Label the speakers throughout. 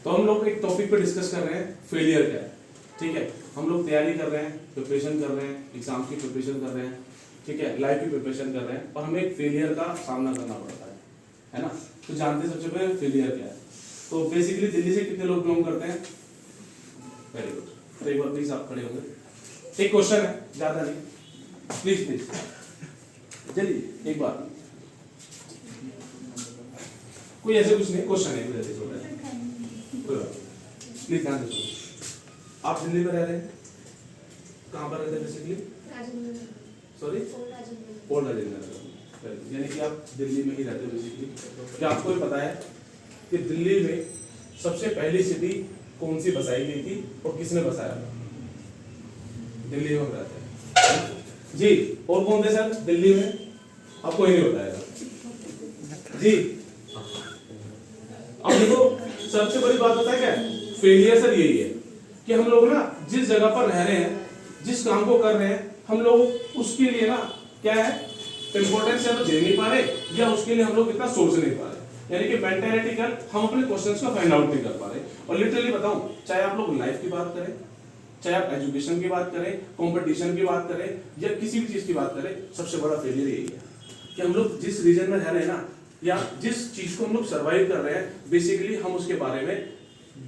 Speaker 1: तो हम लोग एक टॉपिक पे डिस्कस कर रहे हैं, फेलियर क्या है। ठीक है, हम लोग तैयारी कर रहे हैं, प्रिपरेशन कर रहे हैं, एग्जाम की प्रिपरेशन कर रहे हैं, ठीक है, लाइफ की प्रिपरेशन कर रहे हैं, और हमें एक फेलियर का सामना करना पड़ता है ना। तो जानते हैं सबसे पहले फेलियर क्या है। तो बेसिकली दिल्ली से कितने लोग बिलोंग करते हैं? Very good. तो एक बार प्लीज आप खड़े होंगे। एक क्वेश्चन है, ज्यादा नहीं, प्लीज प्लीज जल्दी एक बार। कोई ऐसे कुछ नहीं, क्वेश्चन है कोई ऐसे छोटा है, प्लीज ध्यान दीजिए। आप दिल्ली में रह रहे हैं, कहाँ पर रहते हैं basically? Sorry, old Rajendra Nagar, यानी कि आप दिल्ली में ही रहते हो बेसिकली। क्या आपको ये पता है कि दिल्ली में सबसे पहली सिटी कौन सी बसाई गई थी और किसने बसाया था? दिल्ली में हम रहते हैं जी, और कौन थे सर दिल्ली में? आपको ही नहीं बताएगा जी। अब देखो, सबसे बड़ी बात पता है क्या है? फेलियर सर यही है कि हम लोग ना जिस जगह पर रह रहे हैं, जिस काम को कर रहे हैं, हम लोग उसके लिए ना क्या है, इंपॉर्टेंस या तो दे नहीं पा रहे, या उसके लिए हम लोग इतना सोच नहीं पा रहे। यानी कि मेंटालिटिकल हम अपने क्वेश्चंस को फाइंड आउट नहीं कर पा रहे। और लिटरली बताऊं, चाहे आप लोग लाइफ की बात करें, चाहे आप एजुकेशन की बात करें, कंपटीशन की बात करें, या किसी भी चीज की बात करें, सबसे बड़ा फेलियर यही है कि हम लोग जिस रीजन में रह रहे हैं ना, या जिस चीज को हम लोग सर्वाइव कर रहे हैं, बेसिकली हम उसके बारे में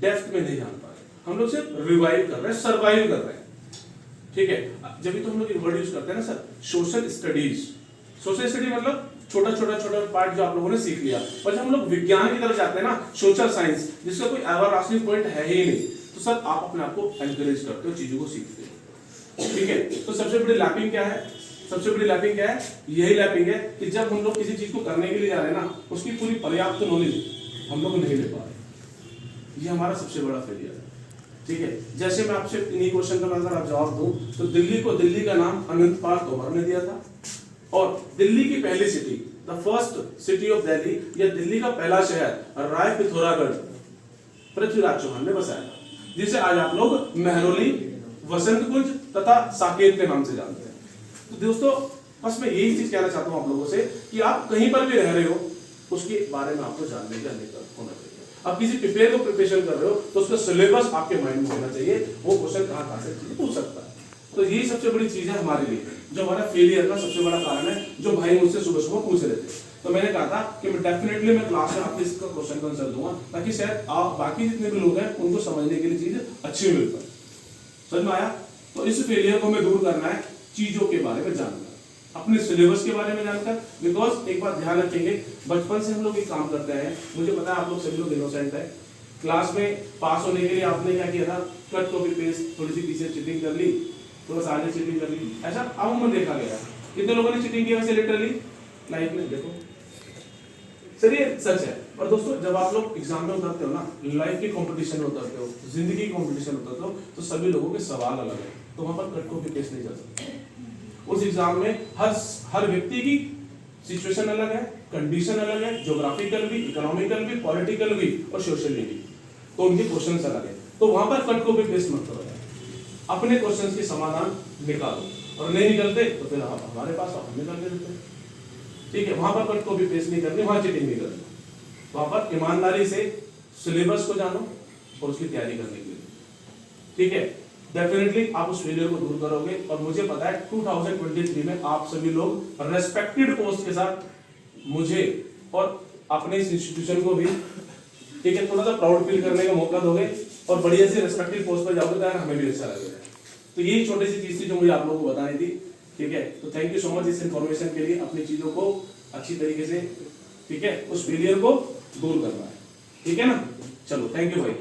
Speaker 1: डेप्थ में नहीं जान पा रहे। हम लोग सिर्फ रिवाइव कर रहे हैं, सर्वाइव कर रहे हैं। ठीक है, जब भी तो हम लोग एक वर्ड यूज करते हैं ना sir, social studies. Social study मतलब छोटा छोटा छोटा पार्ट जो आप लोगों ने सीख लिया। पर जब हम लोग विज्ञान की तरफ जाते हैं ना, सोशल साइंस, जिसका कोई एवरलास्टिंग पॉइंट है ही नहीं, तो सर आप अपने आप को एनकरेज करते हो, चीजों को सीखते हो। ठीक है, तो सबसे बड़ी लैपिंग क्या है? सबसे बड़ी लैपिंग क्या है? यही लैपिंग है कि जब हम लोग किसी चीज को करने के लिए जा रहे हैं ना, उसकी पूरी पर्याप्त नॉलेज हम लोग नहीं ले पा रहे। ये हमारा सबसे बड़ा फेलियर है। ठीक है, जैसे मैं आपसे इन्हीं क्वेश्चन का अगर आप जवाब दूं, तो दिल्ली को दिल्ली का नाम अनंत पाल तोमर ने दिया था, और दिल्ली की पहली city, the first city of Delhi, या दिल्ली का पहला शहर राय पिथौरागढ़ पृथ्वीराज चौहान ने बसाया था, जिसे आज आप लोग मेहरौली, वसंत कुंज तथा साकेत के नाम से जानते हैं। तो दोस्तों, बस मैं यही चीज कहना चाहता हूं आप लोगों से कि आप कहीं पर भी रह रहे हो, उसके बारे में आपको जानने का होना चाहिए। आप किसी प्रिपेयर को प्रिपरेशन कर रहे हो, तो उसका सिलेबस आपके माइंड में होना चाहिए, वो क्वेश्चन कहां से पूछ सकता है। तो यही सबसे बड़ी चीज है हमारे लिए, जो हमारा फेलियर का सबसे बड़ा कारण है, जो भाई मुझसे सुबह सुबह पूछ रहे थे। तो मैंने कहा था कि मैं डेफिनेटली मैं क्लास में आपको इसका क्वेश्चन आंसर दूंगा, ताकि शायद आप बाकी जितने भी लोग हैं उनको समझने के लिए चीज अच्छी मिल पाए। समझ में आया? तो इस फेलियर को हमें दूर करना है, चीजों के बारे में जानना, अपने सिलेबस के बारे में जानकर। बिकॉज एक बात ध्यान रखेंगे, बचपन से हम लोग एक काम करते हैं, मुझे पता है आप लोग सभी लोग इनोसेंट है। क्लास में पास होने के लिए आपने क्या किया था? कट कॉपी पेस्ट, थोड़ी सी पीछे चीटिंग कर ली, थोड़ा सा आगे चीटिंग कर ली, ऐसा अमूमन देखा गया। कितने लोगों ने चीटिंग किया वैसे लिटरली लाइफ में? देखो सर, ये सच है। और दोस्तों, जब आप लोग एग्जाम में उतरते हो ना, लाइफ के कंपटीशन में उतरते हो, जिंदगी के कंपटीशन में उतरते हो, तो सभी लोगों के सवाल अलग है, तो वहां पर कट कॉपी पेस्ट नहीं चल सकता। उस एग्जाम में हर व्यक्ति की सिचुएशन अलग है, कंडीशन अलग है, ज्योग्राफिकल भी, इकोनॉमिकल भी, पॉलिटिकल भी, और सोशली भी, तो उनके क्वेश्चंस अलग है। तो वहां पर कट कॉपी पेस्ट मत करो, अपने क्वेश्चंस के समाधान निकालो, और नहीं निकलते तो फिर हमारे पास हम निकाल के देते हैं। ठीक है, वहां पर कट कॉपी पेस्ट नहीं करनी, वहां चीटिंग नहीं करनी, वहां पर ईमानदारी से सिलेबस को जानो और उसकी तैयारी करने के लिए। ठीक है, डेफिनेटली आप उस फेलियर को दूर करोगे, और मुझे पता है 2023 में आप सभी लोग रेस्पेक्टेड पोस्ट के साथ मुझे और अपने इस इंस्टीट्यूशन को भी, ठीक है, थोड़ा सा प्राउड फील करने का मौका दोगे, और बढ़िया से रेस्पेक्टेड पोस्ट पर जाओगे, तो यार हमें भी अच्छा लगेगा। तो यही छोटी सी चीज थी जो मुझे आप लोगों को बतानी थी। ठीक है, तो थैंक यू सो मच इस इन्फॉर्मेशन के लिए। अपनी चीजों को अच्छी तरीके से, ठीक है, उस फेलियर को दूर करना है। ठीक है ना, चलो थैंक यू भाई।